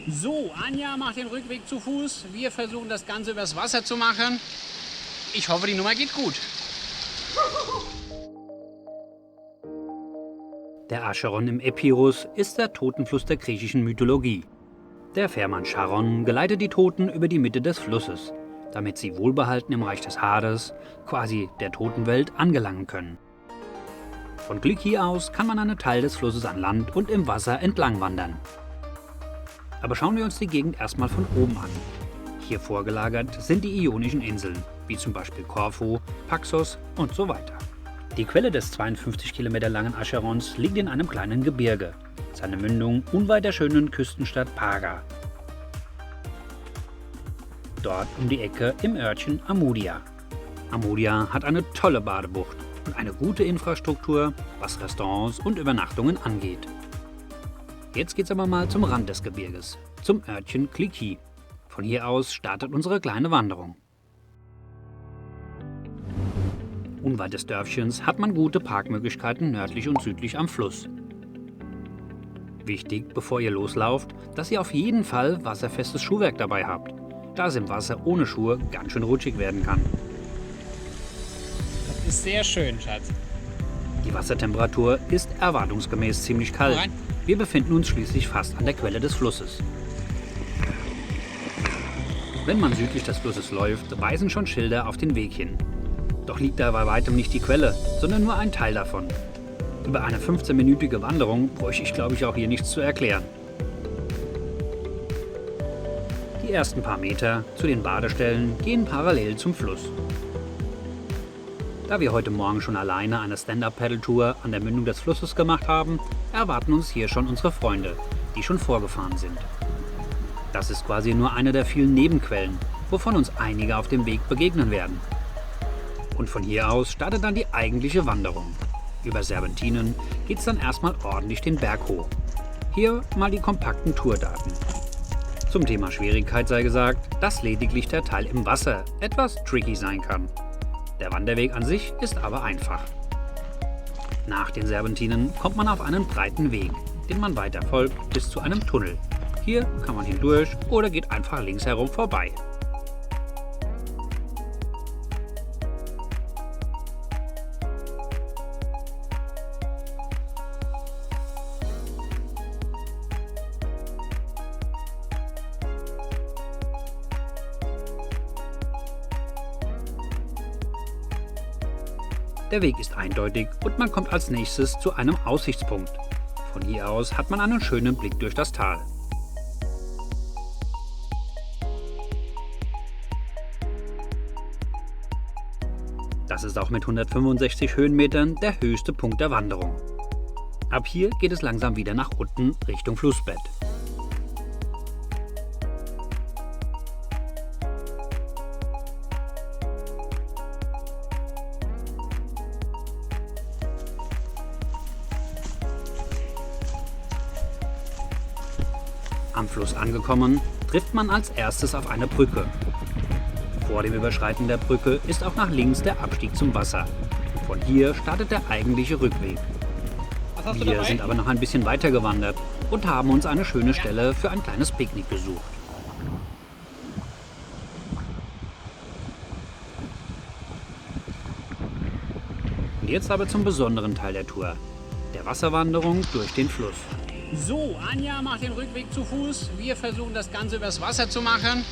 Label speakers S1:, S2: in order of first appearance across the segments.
S1: So, Anja macht den Rückweg zu Fuß. Wir versuchen das Ganze übers Wasser zu machen. Ich hoffe, die Nummer geht gut.
S2: Der Acheron im Epirus ist der Totenfluss der griechischen Mythologie. Der Fährmann Charon geleitet die Toten über die Mitte des Flusses, damit sie wohlbehalten im Reich des Hades, quasi der Totenwelt, angelangen können. Von Klyki aus kann man einen Teil des Flusses an Land und im Wasser entlang wandern. Aber schauen wir uns die Gegend erstmal von oben an. Hier vorgelagert sind die Ionischen Inseln, wie zum Beispiel Korfu, Paxos und so weiter. Die Quelle des 52 Kilometer langen Acherons liegt in einem kleinen Gebirge, seine Mündung unweit der schönen Küstenstadt Paga. Dort um die Ecke im Örtchen Amudia. Amudia hat eine tolle Badebucht und eine gute Infrastruktur, was Restaurants und Übernachtungen angeht. Jetzt geht's aber mal zum Rand des Gebirges, zum Örtchen Klyki. Von hier aus startet unsere kleine Wanderung. Unweit des Dörfchens hat man gute Parkmöglichkeiten nördlich und südlich am Fluss. Wichtig, bevor ihr loslauft, dass ihr auf jeden Fall wasserfestes Schuhwerk dabei habt, da es im Wasser ohne Schuhe ganz schön rutschig werden kann.
S1: Das ist sehr schön, Schatz.
S2: Die Wassertemperatur ist erwartungsgemäß ziemlich kalt.
S1: Rein.
S2: Wir befinden uns schließlich fast an der Quelle des Flusses. Wenn man südlich des Flusses läuft, weisen schon Schilder auf den Weg hin. Doch liegt da bei weitem nicht die Quelle, sondern nur ein Teil davon. Über eine 15-minütige Wanderung bräuchte ich, glaube ich, auch hier nichts zu erklären. Die ersten paar Meter zu den Badestellen gehen parallel zum Fluss. Da wir heute Morgen schon alleine eine Stand-Up-Paddle-Tour an der Mündung des Flusses gemacht haben, erwarten uns hier schon unsere Freunde, die schon vorgefahren sind. Das ist quasi nur eine der vielen Nebenquellen, wovon uns einige auf dem Weg begegnen werden. Und von hier aus startet dann die eigentliche Wanderung. Über Serpentinen geht's dann erstmal ordentlich den Berg hoch. Hier mal die kompakten Tourdaten. Zum Thema Schwierigkeit sei gesagt, dass lediglich der Teil im Wasser etwas tricky sein kann. Der Wanderweg an sich ist aber einfach. Nach den Serpentinen kommt man auf einen breiten Weg, den man weiter folgt bis zu einem Tunnel. Hier kann man hindurch oder geht einfach links herum vorbei. Der Weg ist eindeutig und man kommt als nächstes zu einem Aussichtspunkt. Von hier aus hat man einen schönen Blick durch das Tal. Das ist auch mit 165 Höhenmetern der höchste Punkt der Wanderung. Ab hier geht es langsam wieder nach unten Richtung Flussbett. Am Fluss angekommen, trifft man als erstes auf eine Brücke. Vor dem Überschreiten der Brücke ist auch nach links der Abstieg zum Wasser. Von hier startet der eigentliche Rückweg. Wir sind aber noch ein bisschen weiter gewandert und haben uns eine schöne Stelle für ein kleines Picknick gesucht. Und jetzt aber zum besonderen Teil der Tour, der Wasserwanderung durch den Fluss.
S1: So, Anja macht den Rückweg zu Fuß. Wir versuchen das Ganze übers Wasser zu machen.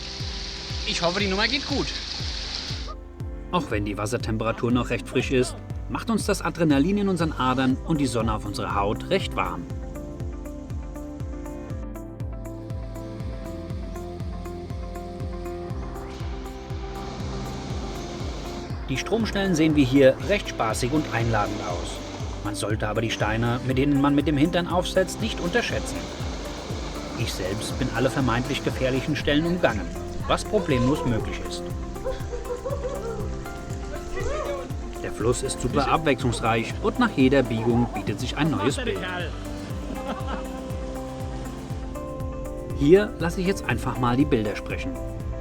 S1: Ich hoffe, die Nummer geht gut.
S2: Auch wenn die Wassertemperatur noch recht frisch ist, macht uns das Adrenalin in unseren Adern und die Sonne auf unserer Haut recht warm. Die Stromschnellen sehen wir hier recht spaßig und einladend aus. Man sollte aber die Steine, mit denen man mit dem Hintern aufsetzt, nicht unterschätzen. Ich selbst bin alle vermeintlich gefährlichen Stellen umgangen, was problemlos möglich ist. Der Fluss ist super abwechslungsreich und nach jeder Biegung bietet sich ein neues Bild. Hier lasse ich jetzt einfach mal die Bilder sprechen,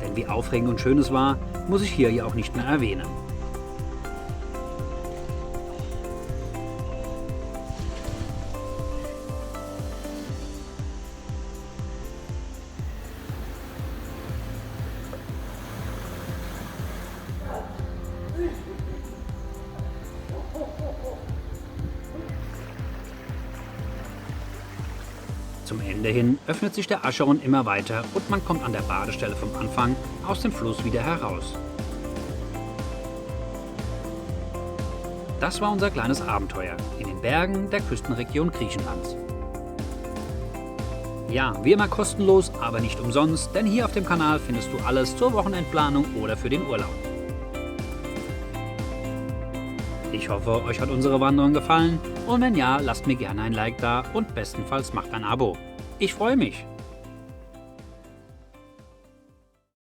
S2: denn wie aufregend und schön es war, muss ich hier ja auch nicht mehr erwähnen. Zum Ende hin öffnet sich der Acheron immer weiter und man kommt an der Badestelle vom Anfang aus dem Fluss wieder heraus. Das war unser kleines Abenteuer in den Bergen der Küstenregion Griechenlands. Ja, wie immer kostenlos, aber nicht umsonst, denn hier auf dem Kanal findest du alles zur Wochenendplanung oder für den Urlaub. Ich hoffe, euch hat unsere Wanderung gefallen und wenn ja, lasst mir gerne ein Like da und bestenfalls macht ein Abo. Ich freue mich.